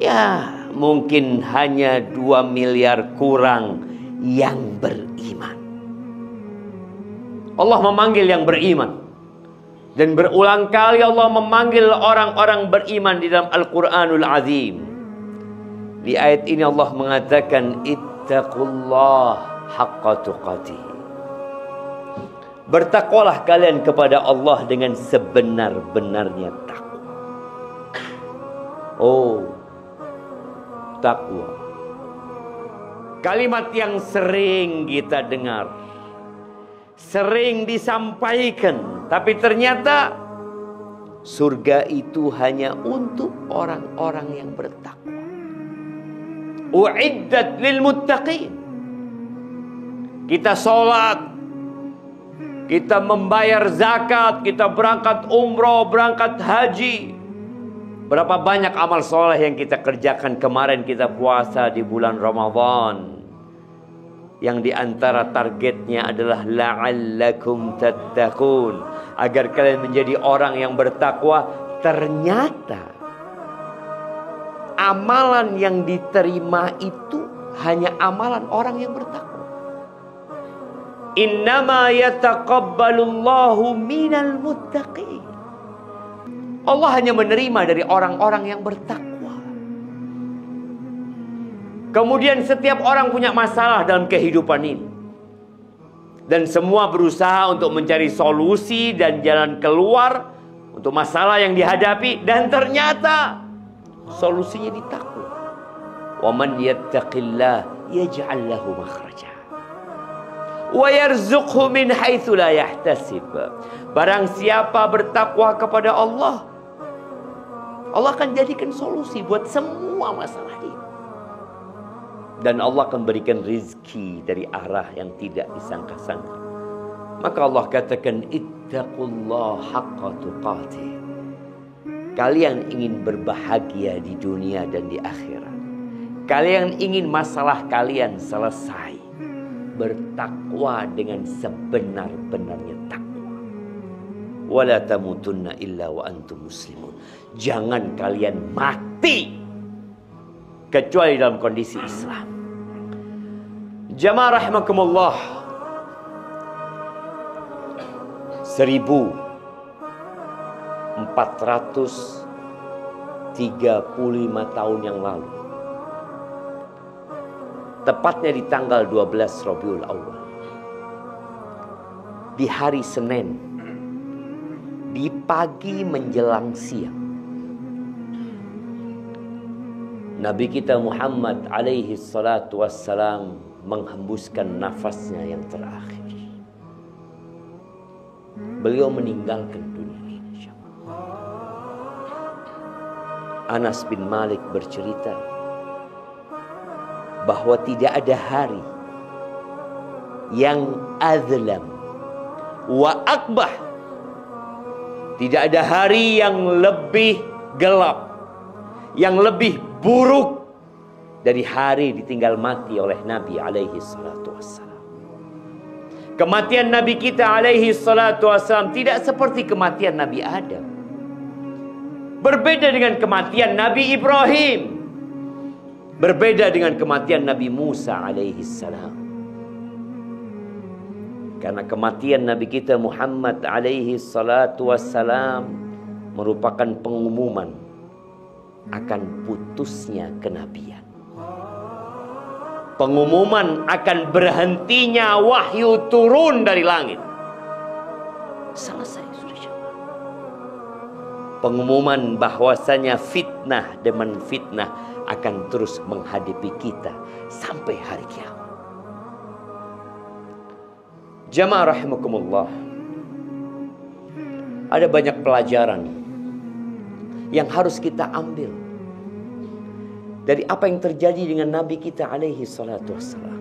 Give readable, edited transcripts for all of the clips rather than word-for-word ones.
Ya, mungkin hanya 2 miliar kurang yang beriman. Allah memanggil yang beriman. Dan berulang kali Allah memanggil orang-orang beriman di dalam Al-Quranul Azim. Di ayat ini Allah mengatakan, ittaqullah haqqa tuqatih. Bertakwalah kalian kepada Allah dengan sebenar-benarnya takwa. Oh, takwa. Kalimat yang sering kita dengar, sering disampaikan, tapi ternyata surga itu hanya untuk orang-orang yang bertakwa. Uiddat lil muttaqin. Kita sholat, kita membayar zakat, kita berangkat umroh, berangkat haji. Berapa banyak amal soleh yang kita kerjakan. Kemarin kita puasa di bulan Ramadan, yang diantara targetnya adalah la'allakum tattaqun, agar kalian menjadi orang yang bertakwa. Ternyata amalan yang diterima itu hanya amalan orang yang bertakwa. Innama yataqabbalullahu minal muttaqin. Allah hanya menerima dari orang-orang yang bertakwa. Kemudian setiap orang punya masalah dalam kehidupan ini. Dan semua berusaha untuk mencari solusi dan jalan keluar untuk masalah yang dihadapi. Dan ternyata solusinya di takwa. Wa man yattaqillah yaj'al lahu makhraja wa yarzuqhu min haitsu la yahtasib. Barang siapa bertakwa kepada Allah, Allah akan jadikan solusi buat semua masalah ini. Dan Allah akan berikan rizki dari arah yang tidak disangka-sangka. Maka Allah katakan, ittaqullah haqqa tuqatih. Kalian ingin berbahagia di dunia dan di akhirat. Kalian ingin masalah kalian selesai. Bertakwa dengan sebenar-benarnya takwa. Wala tamutunna illa wa antum muslimun. Jangan kalian mati kecuali dalam kondisi Islam. Jamaah rahimakumullah, 1435 tahun yang lalu, tepatnya di tanggal 12 Rabiul Awal, di hari Senin, di pagi menjelang siang, Nabi kita Muhammad alaihi salatu wassalam menghembuskan nafasnya yang terakhir. Beliau meninggalkan dunia ini. Anas bin Malik bercerita bahwa tidak ada hari yang azlam wa akbah. Tidak ada hari yang lebih gelap, yang lebih buruk dari hari ditinggal mati oleh Nabi alaihi salatu wassalam. Kematian Nabi kita alaihi salatu wassalam tidak seperti kematian Nabi Adam. Berbeda dengan kematian Nabi Ibrahim. Berbeda dengan kematian Nabi Musa alaihi salam. Karena kematian Nabi kita Muhammad alaihi salatu wassalam merupakan pengumuman akan putusnya kenabian. Pengumuman akan berhentinya wahyu turun dari langit. Selesai sudah jemaah. Pengumuman bahwasanya fitnah demi fitnah akan terus menghadapi kita sampai hari kiamat. Jamaah rahimakumullah, ada banyak pelajaran yang harus kita ambil dari apa yang terjadi dengan Nabi kita alaihi salatu wassalam.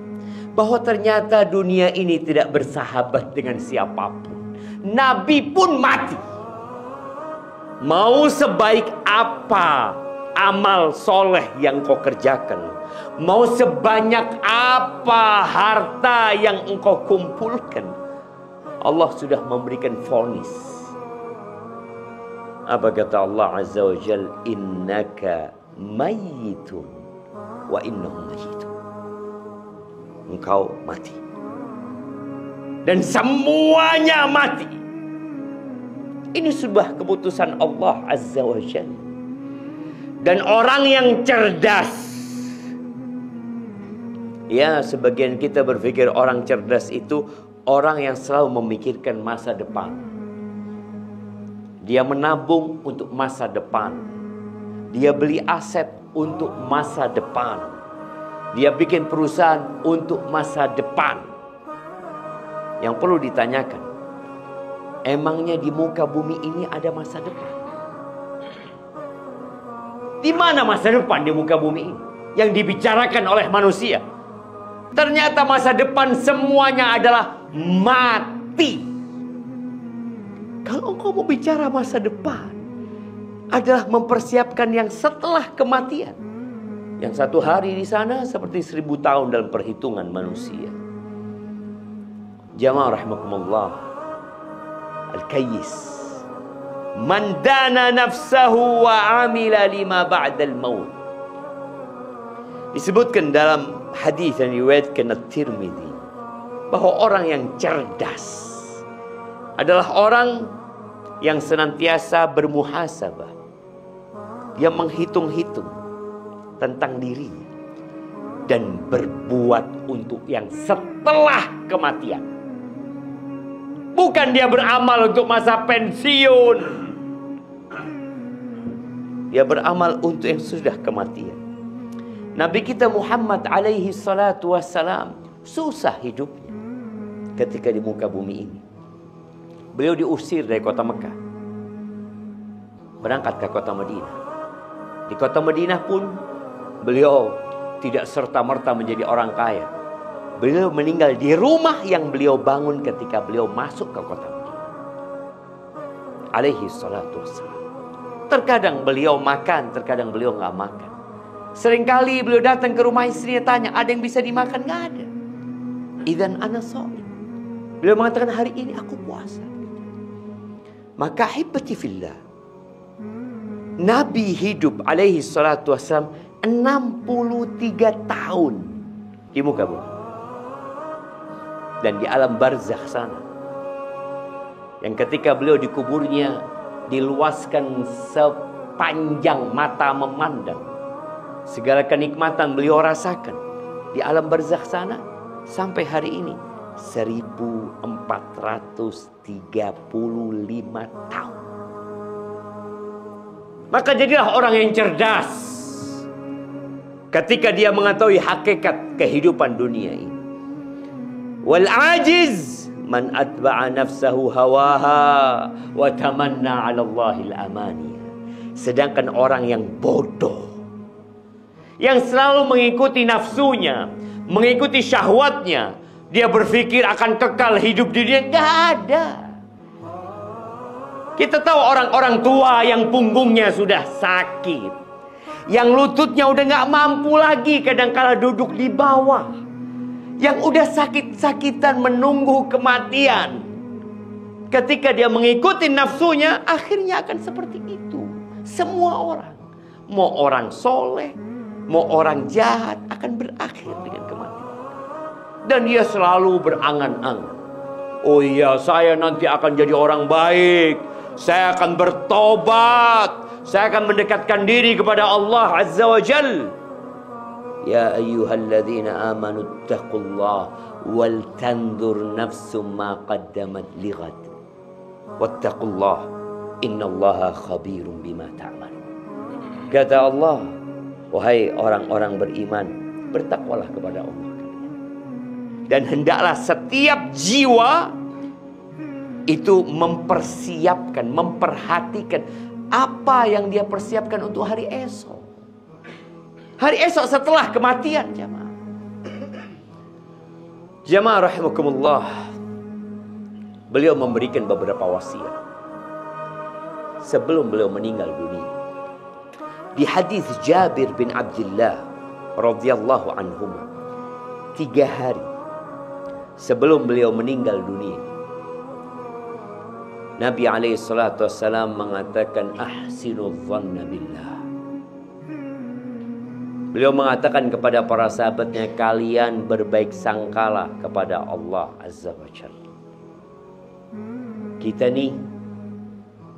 Bahwa ternyata dunia ini tidak bersahabat dengan siapapun. Nabi pun mati. Mau sebaik apa amal soleh yang kau kerjakan, mau sebanyak apa harta yang engkau kumpulkan, Allah sudah memberikan vonis. Apa kata Allah Azza wa Jal? Innaka mayyitun wa innahum mayyitun. Engkau mati. Dan semuanya mati. Ini sebuah keputusan Allah Azza wa Jalla. Dan orang yang cerdas, ya, sebagian kita berpikir orang cerdas itu orang yang selalu memikirkan masa depan. Dia menabung untuk masa depan. Dia beli aset untuk masa depan. Dia bikin perusahaan untuk masa depan. Yang perlu ditanyakan, emangnya di muka bumi ini ada masa depan? Di mana masa depan di muka bumi ini yang dibicarakan oleh manusia? Ternyata masa depan semuanya adalah mati. Kalau engkau mau bicara masa depan, adalah mempersiapkan yang setelah kematian. Yang satu hari di sana seperti 1000 tahun dalam perhitungan manusia. Jamaah rahimakumullah. Al-Kayyis. Man dana nafsahu wa amila lima ba'dal maut. Disebutkan dalam hadis yang diriwayatkan At-Tirmidzi bahwa orang yang cerdas adalah orang yang senantiasa bermuhasabah. Dia menghitung-hitung tentang dirinya dan berbuat untuk yang setelah kematian. Bukan dia beramal untuk masa pensiun. Dia beramal untuk yang sudah kematian. Nabi kita Muhammad alaihi salatu wassalam susah hidupnya ketika di muka bumi ini. Beliau diusir dari kota Mekah, berangkat ke kota Madinah. Di kota Madinah pun beliau tidak serta-merta menjadi orang kaya. Beliau meninggal di rumah yang beliau bangun ketika beliau masuk ke kota Madinah. Alaihi salatu wassalam. Terkadang beliau makan, terkadang beliau nggak makan. Seringkali beliau datang ke rumah istrinya, tanya, ada yang bisa dimakan? Nggak ada. Idzan ana shaim. Beliau mengatakan, hari ini aku puasa. Maka hibbati fillah, Nabi hidup alaihi salatu wassalam 63 tahun di muka bumi. Dan di alam barzakh sana, yang ketika beliau dikuburnya diluaskan sepanjang mata memandang, segala kenikmatan beliau rasakan di alam barzakh sana sampai hari ini 1435 tahun. Maka jadilah orang yang cerdas ketika dia mengetahui hakikat kehidupan dunia ini. Wal ajiz man atba'a nafsahu hawaha wa tamanna 'ala Allahil amaniya. Sedangkan orang yang bodoh, yang selalu mengikuti nafsunya, mengikuti syahwatnya, dia berpikir akan kekal hidup di dunia. Nggak ada. Kita tahu orang-orang tua yang punggungnya sudah sakit, yang lututnya udah nggak mampu lagi kadang-kala duduk di bawah, yang udah sakit-sakitan menunggu kematian. Ketika dia mengikuti nafsunya, akhirnya akan seperti itu. Semua orang, mau orang soleh, mau orang jahat, akan berakhir dengan kematian. Dan dia selalu berangan-angan, oh iya, saya nanti akan jadi orang baik, saya akan bertobat, saya akan mendekatkan diri kepada Allah Azza wa Jalla. Ya ayyuhalladzina amanu ittaqullah wal tanzur nafsum ma qaddamat lighad wattaqullah innallaha khabirum bima ta'malun. Kata Allah, wahai orang-orang beriman, bertakwalah kepada Allah kalian. Dan hendaklah setiap jiwa itu mempersiapkan, memperhatikan apa yang dia persiapkan untuk hari esok. Hari esok setelah kematian, jamaah. Jamaah rahimakumullah. Beliau memberikan beberapa wasiat sebelum beliau meninggal dunia. Di hadis Jabir bin Abdullah radhiyallahu anhuma, 3 hari sebelum beliau meninggal dunia, Nabi alaihi salatu wassalam mengatakan, ahsinul dhanna billah. Beliau mengatakan kepada para sahabatnya, kalian berbaik sangkalah kepada Allah Azza wa Jalla. Kita nih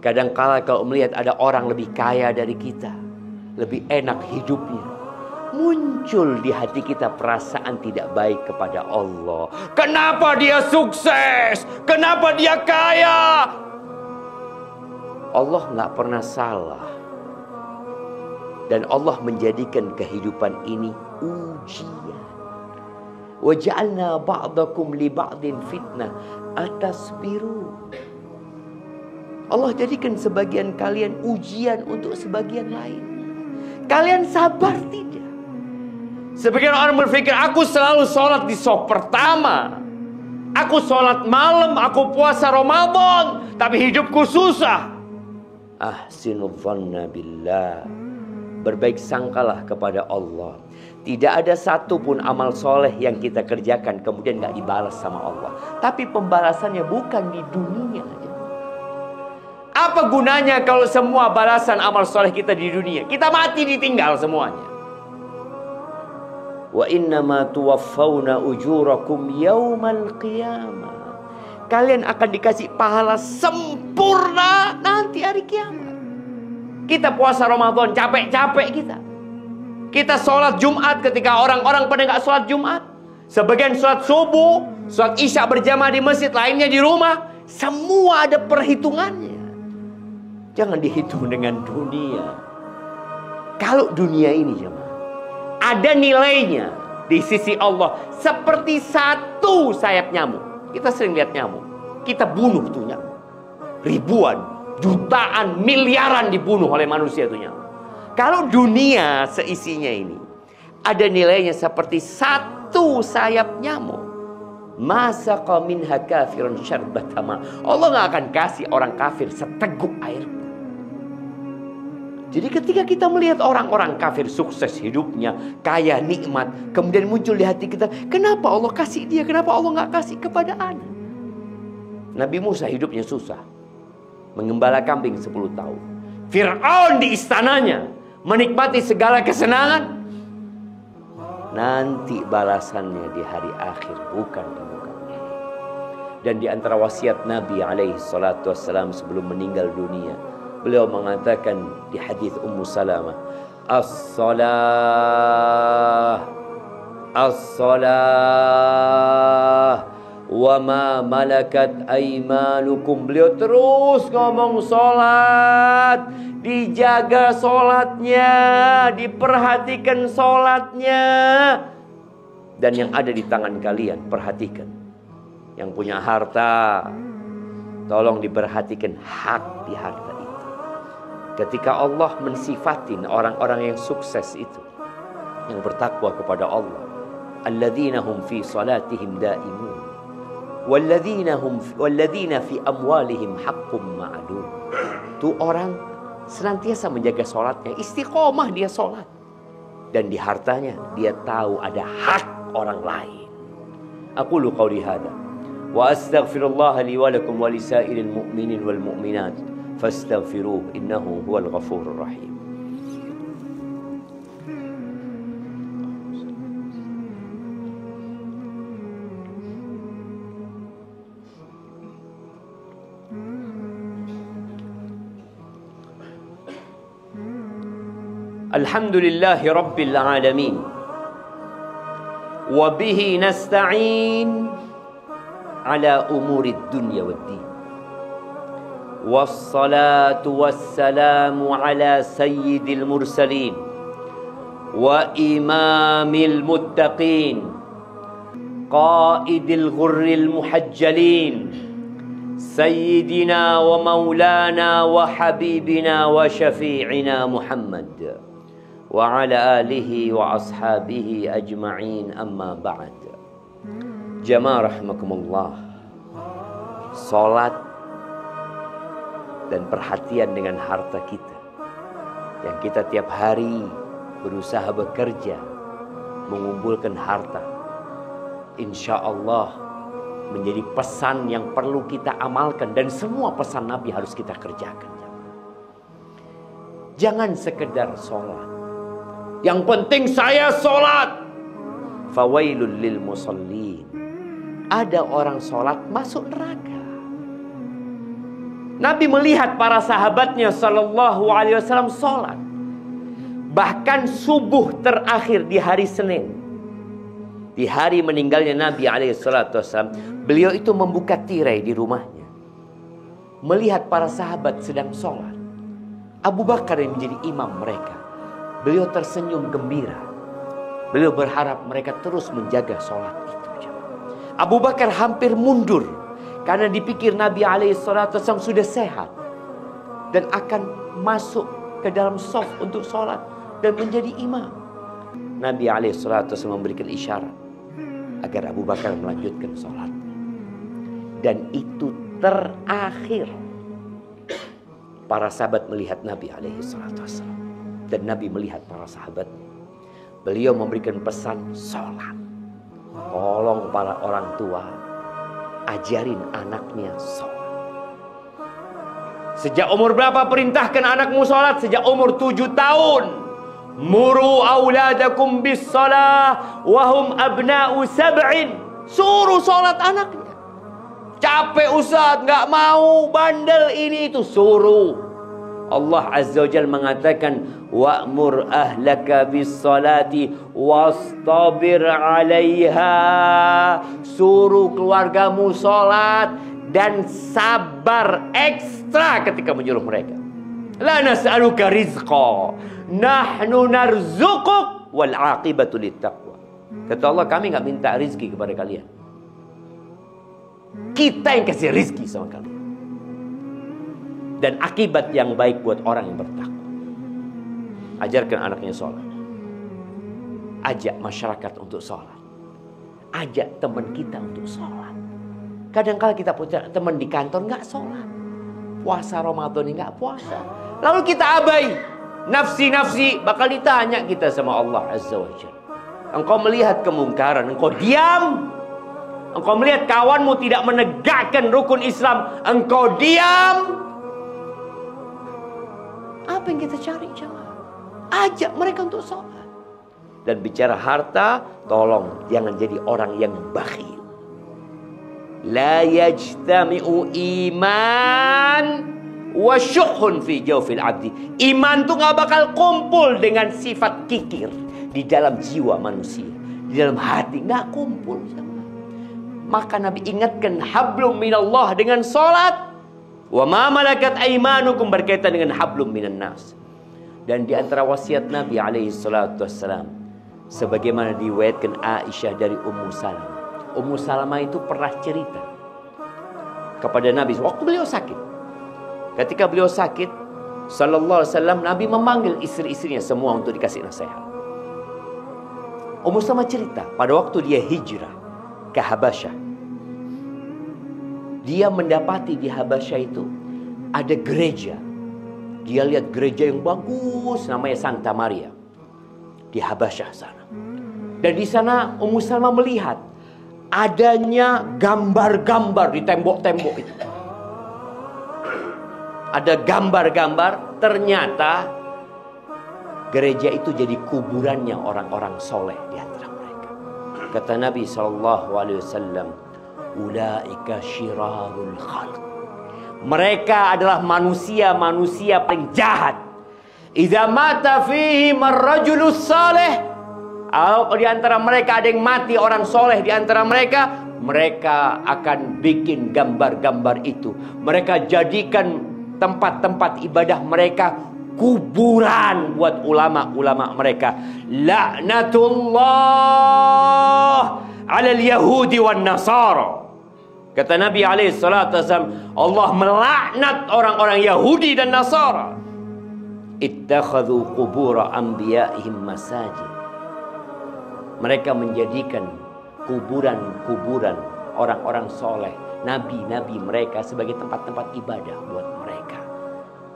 kadangkala kalau melihat ada orang lebih kaya dari kita, lebih enak hidupnya, muncul di hati kita perasaan tidak baik kepada Allah. Kenapa dia sukses? Kenapa dia kaya? Allah nggak pernah salah. Dan Allah menjadikan kehidupan ini ujian. Wa ja'alna ba'dakum li ba'din fitnah atasbiru. Allah jadikan sebagian kalian ujian untuk sebagian lain. Kalian sabar tidak? Sebagian orang berpikir, aku selalu sholat di saf pertama, aku sholat malam, aku puasa Ramadan, tapi hidupku susah. Ahsinul dhanna billah. Berbaik sangkalah kepada Allah. Tidak ada satupun amal soleh yang kita kerjakan kemudian gak dibalas sama Allah. Tapi pembalasannya bukan di dunia aja. Apa gunanya kalau semua balasan amal soleh kita di dunia? Kita mati ditinggal semuanya. Wa innama tuwaffawna ujurakum yaumal qiyamah. Kalian akan dikasih pahala sempurna nanti hari kiamat. Kita puasa Ramadan capek-capek kita. Kita sholat Jumat ketika orang-orang pada nggak sholat Jumat. Sebagian sholat subuh, sholat isya berjamaah di masjid, lainnya di rumah. Semua ada perhitungannya. Jangan dihitung dengan dunia. Kalau dunia ini jemaah, ada nilainya di sisi Allah seperti satu sayap nyamuk. Kita sering lihat nyamuk, kita bunuh tuh nyamuk. Ribuan, jutaan, miliaran dibunuh oleh manusia itu nyamuk. Kalau dunia seisinya ini ada nilainya seperti satu sayap nyamuk, masaqa minha kafirun syarbatama. Allah nggak akan kasih orang kafir seteguk air. Jadi ketika kita melihat orang-orang kafir sukses hidupnya, kaya, nikmat, kemudian muncul di hati kita, kenapa Allah kasih dia? Kenapa Allah nggak kasih kepada ana? Nabi Musa hidupnya susah, mengembala kambing 10 tahun. Fir'aun di istananya menikmati segala kesenangan. Nanti balasannya di hari akhir, bukan di muka bumi. Dan di antara wasiat Nabi alaihi salatu wassalam sebelum meninggal dunia, beliau mengatakan di hadis Ummu Salamah, as-salah as-salah wa ma malakat aimanukum. Beliau terus ngomong sholat, dijaga sholatnya, diperhatikan sholatnya. Dan yang ada di tangan kalian, perhatikan. Yang punya harta, tolong diperhatikan hak di harta itu. Ketika Allah mensifatin orang-orang yang sukses itu, yang bertakwa kepada Allah, alladzina hum fi salatihim daimun walladzina fi amwalihim haqqum ma'lum. Itu orang senantiasa menjaga sholatnya, istiqomah dia sholat, dan di hartanya dia tahu ada hak orang lain. Aqulu qawli hadza wa astaghfirullah li wa lakum wa lisairil mu'minin wal mu'minat fastaghfiruhu innahu huwal ghafurur rahim. Alhamdulillahi Rabbil Alamin. Wabihi nasta'in ala umurid dunya waddin. Wassalatu wassalamu ala sayyidil mursalin wa imamil muttaqin qaidil ghurril muhajjalin sayyidina wa maulana wa habibina wa syafi'ina Muhammad wa ala alihi wa ashabihi ajma'in, amma ba'd. Jamaah rahimakumullah, salat dan perhatian dengan harta kita yang kita tiap hari berusaha bekerja mengumpulkan harta, insya Allah menjadi pesan yang perlu kita amalkan, dan semua pesan Nabi harus kita kerjakan. Jangan sekedar sholat, Yang penting saya sholat. Fawailul lil musallin. Ada orang sholat masuk neraka. Nabi melihat para sahabatnya sallallahu alaihi wasallam sholat. Bahkan subuh terakhir di hari Senin, di hari meninggalnya Nabi alaihi salatu wasallam, beliau itu membuka tirai di rumahnya, melihat para sahabat sedang sholat. Abu Bakar yang menjadi imam mereka, beliau tersenyum gembira. Beliau berharap mereka terus menjaga sholat itu. Abu Bakar hampir mundur karena dipikir Nabi alaihissalam sudah sehat dan akan masuk ke dalam shaf untuk sholat dan menjadi imam. Nabi alaihissalam memberikan isyarat agar Abu Bakar melanjutkan sholat. Dan itu terakhir para sahabat melihat Nabi alaihissalam. Dan Nabi melihat para sahabatnya. Beliau memberikan pesan sholat. Tolong para orang tua ajarin anaknya sholat. Sejak umur berapa perintahkan anakmu sholat? Sejak umur 7 tahun. Muru auladakum bis salah wahum abna'u sab'in. Suruh sholat anaknya. Capek Ustaz, nggak mau, bandel ini itu, suruh. Allah Azza wa Jalla mengatakan wa'mur ahlaka bis salati wastabir 'alaiha. Suruh keluargamu salat dan sabar ekstra ketika menyuruh mereka. La nas'aluka rizqa, nahnu narzuquk wal 'aqibatu littaqwa. Kata Allah, kami enggak minta rizki kepada kalian. Kita yang kasih rizki sama kalian. Dan akibat yang baik buat orang yang bertakwa. Ajarkan anaknya sholat. Ajak masyarakat untuk sholat. Ajak teman kita untuk sholat. Kadang-kala kita punya teman di kantor nggak sholat. Puasa Ramadan ini nggak puasa. Lalu kita abai. Nafsi-nafsi bakal ditanya kita sama Allah Azza wa Jalla. Engkau melihat kemungkaran, engkau diam. Engkau melihat kawanmu tidak menegakkan rukun Islam, engkau diam. Apa yang kita cari jemaah? Ajak mereka untuk sholat. Dan bicara harta, tolong jangan jadi orang yang bakhil. La yajtami'u iman wa syuhun fi jawfil abdi. Iman tuh gak bakal kumpul dengan sifat kikir di dalam jiwa manusia, di dalam hati, gak kumpul jemaah. Maka Nabi ingatkan hablum minallah dengan sholat. Wa ma malakat aimanukum berkaitan dengan hablum minan nas. Dan di antara wasiat Nabi alaihi salatu wassalam, sebagaimana diriwayatkan Aisyah dari Ummu Salamah. Ummu Salamah itu pernah cerita kepada Nabi waktu beliau sakit. Ketika beliau sakit, sallallahu alaihi wasallam, Nabi memanggil istri-istrinya semua untuk dikasih nasihat. Ummu Salamah cerita pada waktu dia hijrah ke Habasyah. Dia mendapati di Habasyah itu ada gereja. Dia lihat gereja yang bagus namanya Santa Maria di Habasyah sana. Dan di sana Ummu Salamah melihat adanya gambar-gambar di tembok-tembok itu. Ada gambar-gambar, ternyata gereja itu jadi kuburannya orang-orang soleh di antara mereka. Kata Nabi SAW, ulaika syirarul khalq. Mereka adalah manusia-manusia paling jahat. Idza mata fihim ar-rajulus salih, di antara mereka ada yang mati orang soleh di antara mereka, mereka akan bikin gambar-gambar itu. Mereka jadikan tempat-tempat ibadah mereka kuburan buat ulama-ulama mereka. Laknatullah 'alal yahudi wan nasara. Kata Nabi SAW, Allah melaknat orang-orang Yahudi dan Nasara. Ittakhadhu qubura anbiya'ihim masajid. Mereka menjadikan kuburan-kuburan orang-orang soleh, nabi-nabi mereka sebagai tempat-tempat ibadah buat mereka.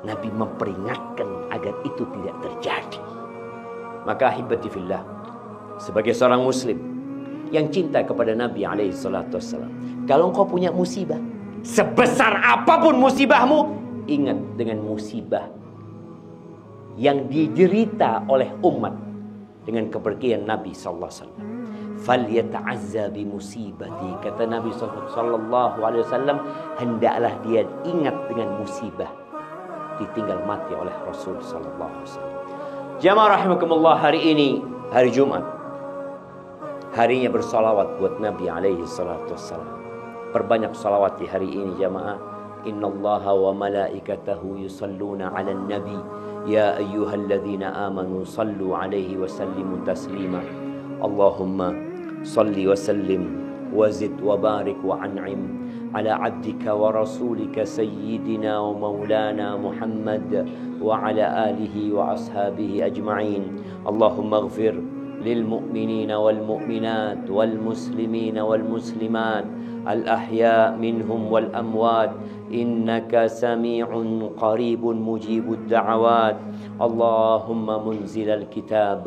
Nabi memperingatkan agar itu tidak terjadi. Maka ahibati fillah, sebagai seorang muslim yang cinta kepada Nabi SAW, kalau engkau punya musibah, sebesar apapun musibahmu, ingat dengan musibah yang diderita oleh umat dengan kepergian Nabi sallallahu alaihi wasallam. Falyata'azza bi musibati, kata Nabi sallallahu alaihi wasallam, hendaklah dia ingat dengan musibah ditinggal mati oleh Rasul sallallahu alaihi wasallam. Jamaah rahimakumullah, hari ini hari Jumat, harinya bersalawat buat Nabi alaihi salatu wassalam. Perbanyak salawat di hari ini jamaah. Innallaha wa malaikatahu yusalluna 'alan nabi ya ayyuhalladzina amanu sallu 'alaihi wa sallimu taslima. Allahumma salli wa sallim wa zid wa barik wa an'im ala 'abdika wa rasulika sayyidina wa maulana Muhammad wa ala alihi wa ashabihi ajma'in. Allahumma ighfir للمؤمنين والمؤمنات والمسلمين والمسلمات الأحياء منهم والأموات إنك سميع قريب مجيب الدعوات. اللهم منزل الكتاب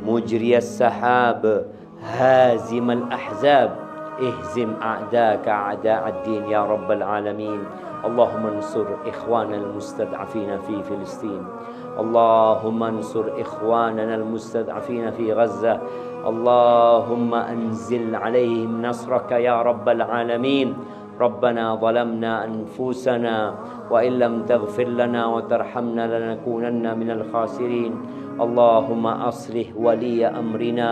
مجري السحاب هازم الأحزاب اهزم أعداءك أعداء الدين يا رب العالمين. اللهم انصر إخواننا المستضعفين في فلسطين. اللهم انصر إخواننا المستضعفين في غزة. اللهم أنزل عليهم نصرك يا رب العالمين. ربنا ظلمنا أنفسنا وإن لم تغفر لنا وترحمنا لنكونن من الخاسرين. اللهم أصلح ولي أمرنا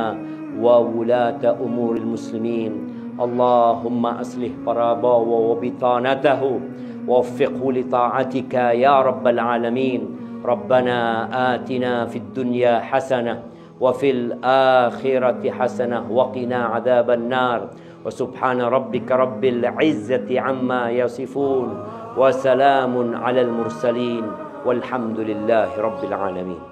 وولاة أمور المسلمين. اللهم أصلح قرابه وبطانته ووفقه لطاعتك يا رب العالمين. ربنا آتنا في الدنيا حسنة وفي الآخرة حسنة وقنا عذاب النار. وسبحان ربك رب العزة عما يصفون وسلام على المرسلين والحمد لله رب العالمين.